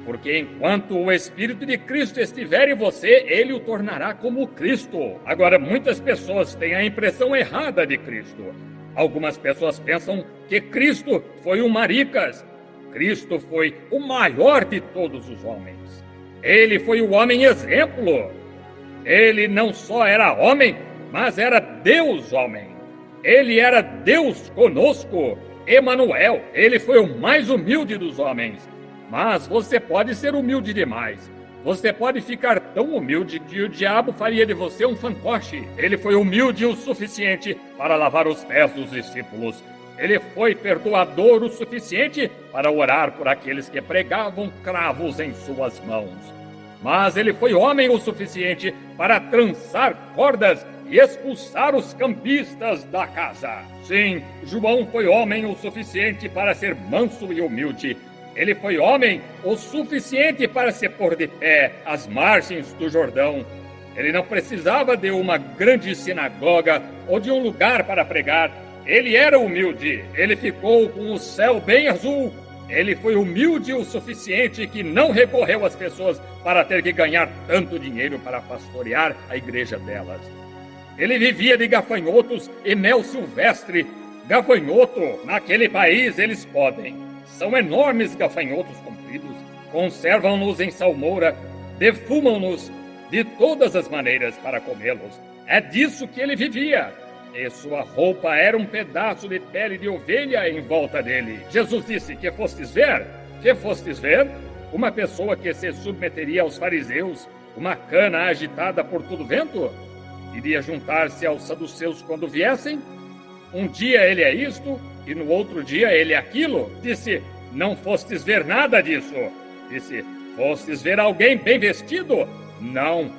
Porque enquanto o Espírito de Cristo estiver em você, ele o tornará como Cristo. Agora, muitas pessoas têm a impressão errada de Cristo. Algumas pessoas pensam que Cristo foi um maricas. Cristo foi o maior de todos os homens. Ele foi o homem exemplo. Ele não só era homem, mas era Deus homem. Ele era Deus conosco, Emanuel. Ele foi o mais humilde dos homens. Mas você pode ser humilde demais. Você pode ficar tão humilde que o diabo faria de você um fantoche. Ele foi humilde o suficiente para lavar os pés dos discípulos. Ele foi perdoador o suficiente para orar por aqueles que pregavam cravos em suas mãos. Mas ele foi homem o suficiente para trançar cordas e expulsar os cambistas da casa. Sim, João foi homem o suficiente para ser manso e humilde. Ele foi homem o suficiente para se pôr de pé às margens do Jordão. Ele não precisava de uma grande sinagoga ou de um lugar para pregar. Ele era humilde. Ele ficou com o céu bem azul. Ele foi humilde o suficiente que não recorreu às pessoas para ter que ganhar tanto dinheiro para pastorear a igreja delas. Ele vivia de gafanhotos e mel silvestre. Gafanhoto, naquele país eles podem. São enormes gafanhotos compridos, conservam-nos em salmoura, defumam-nos de todas as maneiras para comê-los. É disso que ele vivia. E sua roupa era um pedaço de pele de ovelha em volta dele. Jesus disse: que fostes ver? Que fostes ver? Uma pessoa que se submeteria aos fariseus, uma cana agitada por todo vento? Iria juntar-se aos saduceus quando viessem? Um dia ele é isto, e no outro dia ele é aquilo. Disse: não fostes ver nada disso. Disse: fostes ver alguém bem vestido? Não.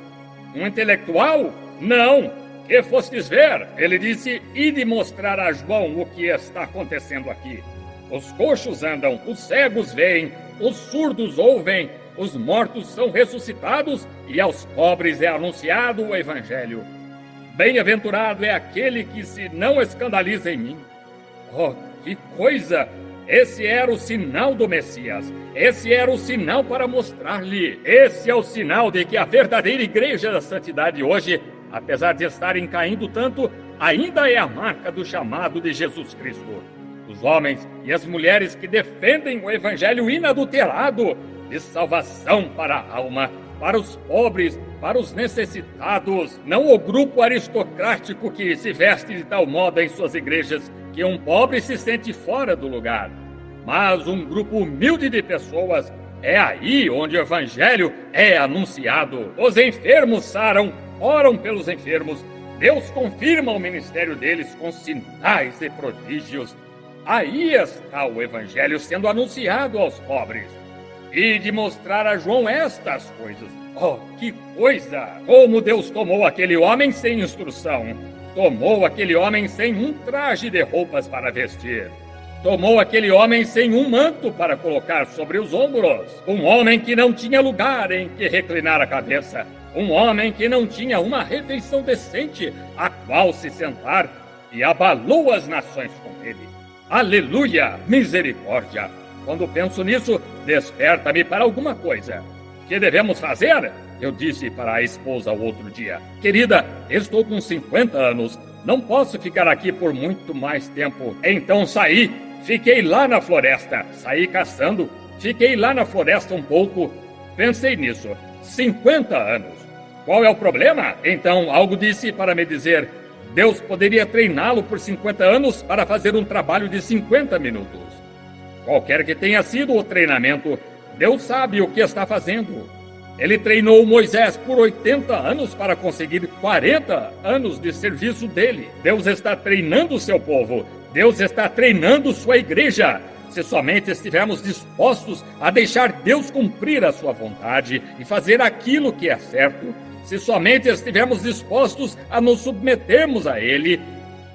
Um intelectual? Não. Que fostes ver? Ele disse: ide mostrar a João o que está acontecendo aqui. Os coxos andam, os cegos veem, os surdos ouvem, os mortos são ressuscitados e aos pobres é anunciado o evangelho. Bem-aventurado é aquele que se não escandaliza em mim. Oh, que coisa! Esse era o sinal do Messias. Esse era o sinal para mostrar-lhe. Esse é o sinal de que a verdadeira igreja da santidade hoje, apesar de estarem caindo tanto, ainda é a marca do chamado de Jesus Cristo. Os homens e as mulheres que defendem o evangelho inadulterado de salvação para a alma, para os pobres, para os necessitados, não o grupo aristocrático que se veste de tal modo em suas igrejas que um pobre se sente fora do lugar, mas um grupo humilde de pessoas. É aí onde o evangelho é anunciado. Os enfermos saram, oram pelos enfermos. Deus confirma o ministério deles com sinais e prodígios. Aí está o evangelho sendo anunciado aos pobres. E de mostrar a João estas coisas. Oh, que coisa! Como Deus tomou aquele homem sem instrução. Tomou aquele homem sem um traje de roupas para vestir. Tomou aquele homem sem um manto para colocar sobre os ombros. Um homem que não tinha lugar em que reclinar a cabeça. Um homem que não tinha uma refeição decente a qual se sentar, e abalou as nações com ele. Aleluia! Misericórdia! Quando penso nisso, desperta-me para alguma coisa. Que devemos fazer? Eu disse para a esposa o outro dia: querida, estou com 50 anos, não posso ficar aqui por muito mais tempo. Então saí, fiquei lá na floresta, saí caçando, fiquei lá na floresta um pouco. Pensei nisso, 50 anos. Qual é o problema? Então algo disse para me dizer: Deus poderia treiná-lo por 50 anos para fazer um trabalho de 50 minutos. Qualquer que tenha sido o treinamento, Deus sabe o que está fazendo. Ele treinou Moisés por 80 anos para conseguir 40 anos de serviço dele. Deus está treinando o seu povo. Deus está treinando sua igreja. Se somente estivermos dispostos a deixar Deus cumprir a sua vontade e fazer aquilo que é certo, se somente estivermos dispostos a nos submetermos a Ele,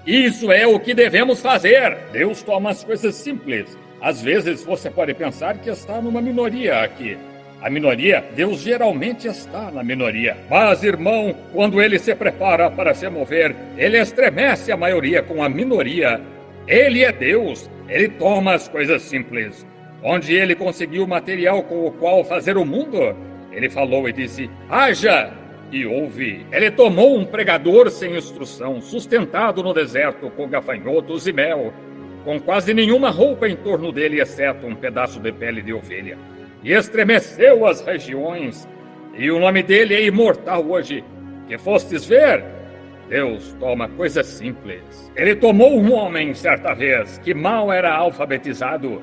isso é o que devemos fazer. Deus toma as coisas simples. Às vezes você pode pensar que está numa minoria aqui. A minoria, Deus geralmente está na minoria. Mas, irmão, quando Ele se prepara para se mover, Ele estremece a maioria com a minoria. Ele é Deus. Ele toma as coisas simples. onde ele conseguiu o material com o qual fazer o mundo, ele falou e disse: haja! E houve. Ele tomou um pregador sem instrução, sustentado no deserto com gafanhotos e mel, com quase nenhuma roupa em torno dele, exceto um pedaço de pele de ovelha, e estremeceu as regiões. E o nome dele é imortal hoje. Que fostes ver? Deus toma coisas simples. Ele tomou um homem certa vez que mal era alfabetizado.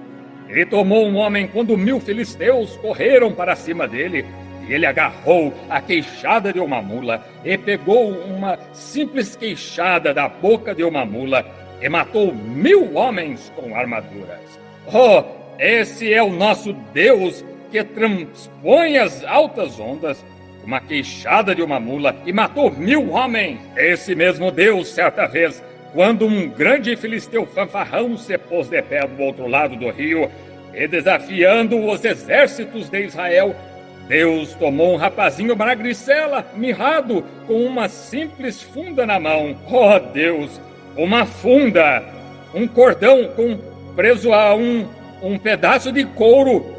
Ele tomou um homem quando 1000 filisteus correram para cima dele. E ele agarrou a queixada de uma mula e pegou uma simples queixada da boca de uma mula e matou 1000 homens com armaduras. Oh, esse é o nosso Deus que transpõe as altas ondas, uma queixada de uma mula, e matou 1000 homens. Esse mesmo Deus, certa vez, quando um grande filisteu fanfarrão se pôs de pé do outro lado do rio e desafiando os exércitos de Israel, Deus tomou um rapazinho magricela, mirrado, com uma simples funda na mão. Oh, Deus! Uma funda! Um cordão preso a um pedaço de couro.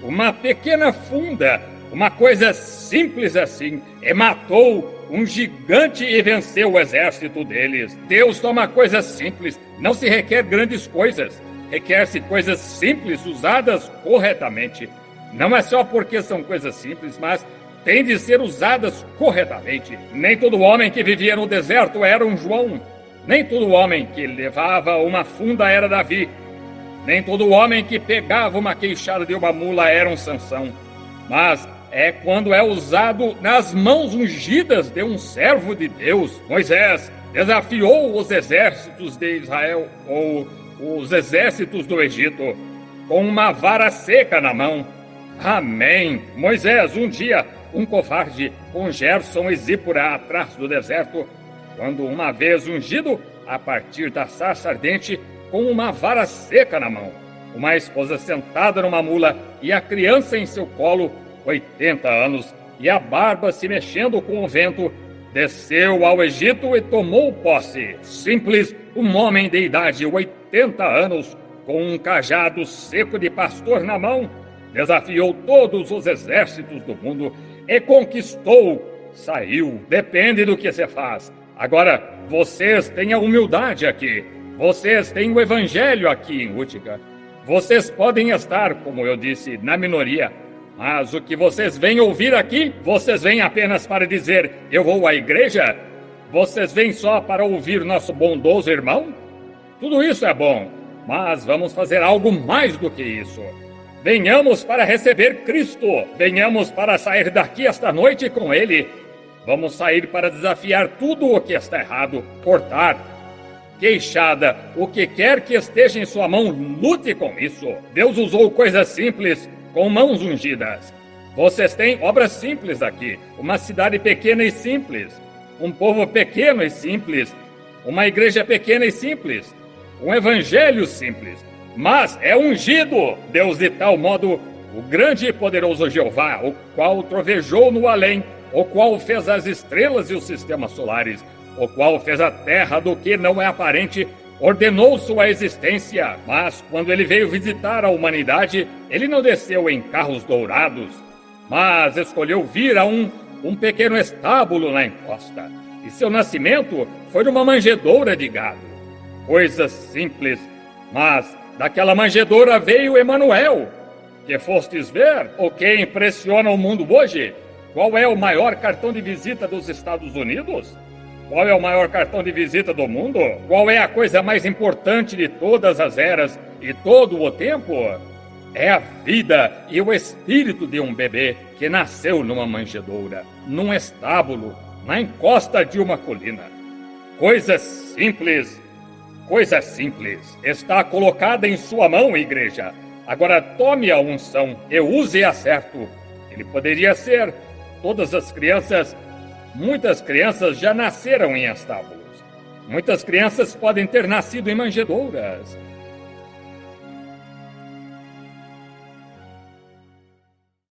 Uma pequena funda. Uma coisa simples assim. E matou um gigante e venceu o exército deles. Deus toma coisas simples. Não se requer grandes coisas. Requer-se coisas simples usadas corretamente. Não é só porque são coisas simples, mas têm de ser usadas corretamente. Nem todo homem que vivia no deserto era um João. Nem todo homem que levava uma funda era Davi. Nem todo homem que pegava uma queixada de uma mula era um Sansão. Mas é quando é usado nas mãos ungidas de um servo de Deus. Moisés desafiou os exércitos de Israel, ou os exércitos do Egito, com uma vara seca na mão. Amém! Moisés, um dia, um covarde, com Gerson e Zípora atrás do deserto, quando uma vez ungido, a partir da sarça ardente, com uma vara seca na mão, uma esposa sentada numa mula e a criança em seu colo, 80 anos, e a barba se mexendo com o vento, desceu ao Egito e tomou posse. Simples, um homem de idade, 80 anos, com um cajado seco de pastor na mão, desafiou todos os exércitos do mundo e conquistou. Saiu. Depende do que você faz. Agora, vocês têm a humildade aqui. Vocês têm o evangelho aqui em Útica. Vocês podem estar, como eu disse, na minoria. Mas o que vocês vêm ouvir aqui, vocês vêm apenas para dizer: eu vou à igreja? Vocês vêm só para ouvir nosso bondoso irmão? Tudo isso é bom, mas vamos fazer algo mais do que isso. Venhamos para receber Cristo. Venhamos para sair daqui esta noite com Ele. Vamos sair para desafiar tudo o que está errado. Cortar, queixada, o que quer que esteja em sua mão, lute com isso. Deus usou coisas simples com mãos ungidas. Vocês têm obras simples aqui. Uma cidade pequena e simples. Um povo pequeno e simples. Uma igreja pequena e simples. Um evangelho simples. Mas é ungido Deus de tal modo, o grande e poderoso Jeová, o qual trovejou no além, o qual fez as estrelas e os sistemas solares, o qual fez a terra do que não é aparente, ordenou sua existência. Mas quando ele veio visitar a humanidade, ele não desceu em carros dourados, mas escolheu vir a um pequeno estábulo na encosta. E seu nascimento foi numa manjedoura de gado. Coisas simples, mas daquela manjedoura veio Emanuel. Que fostes ver o que impressiona o mundo hoje? Qual é o maior cartão de visita dos Estados Unidos? Qual é o maior cartão de visita do mundo? Qual é a coisa mais importante de todas as eras e todo o tempo? É a vida e o espírito de um bebê que nasceu numa manjedoura, num estábulo, na encosta de uma colina. Coisas simples. Coisa simples. Está colocada em sua mão, igreja. Agora tome a unção e use-a certo. Ele poderia ser. Todas as crianças, muitas crianças já nasceram em estábulos. Muitas crianças podem ter nascido em manjedouras.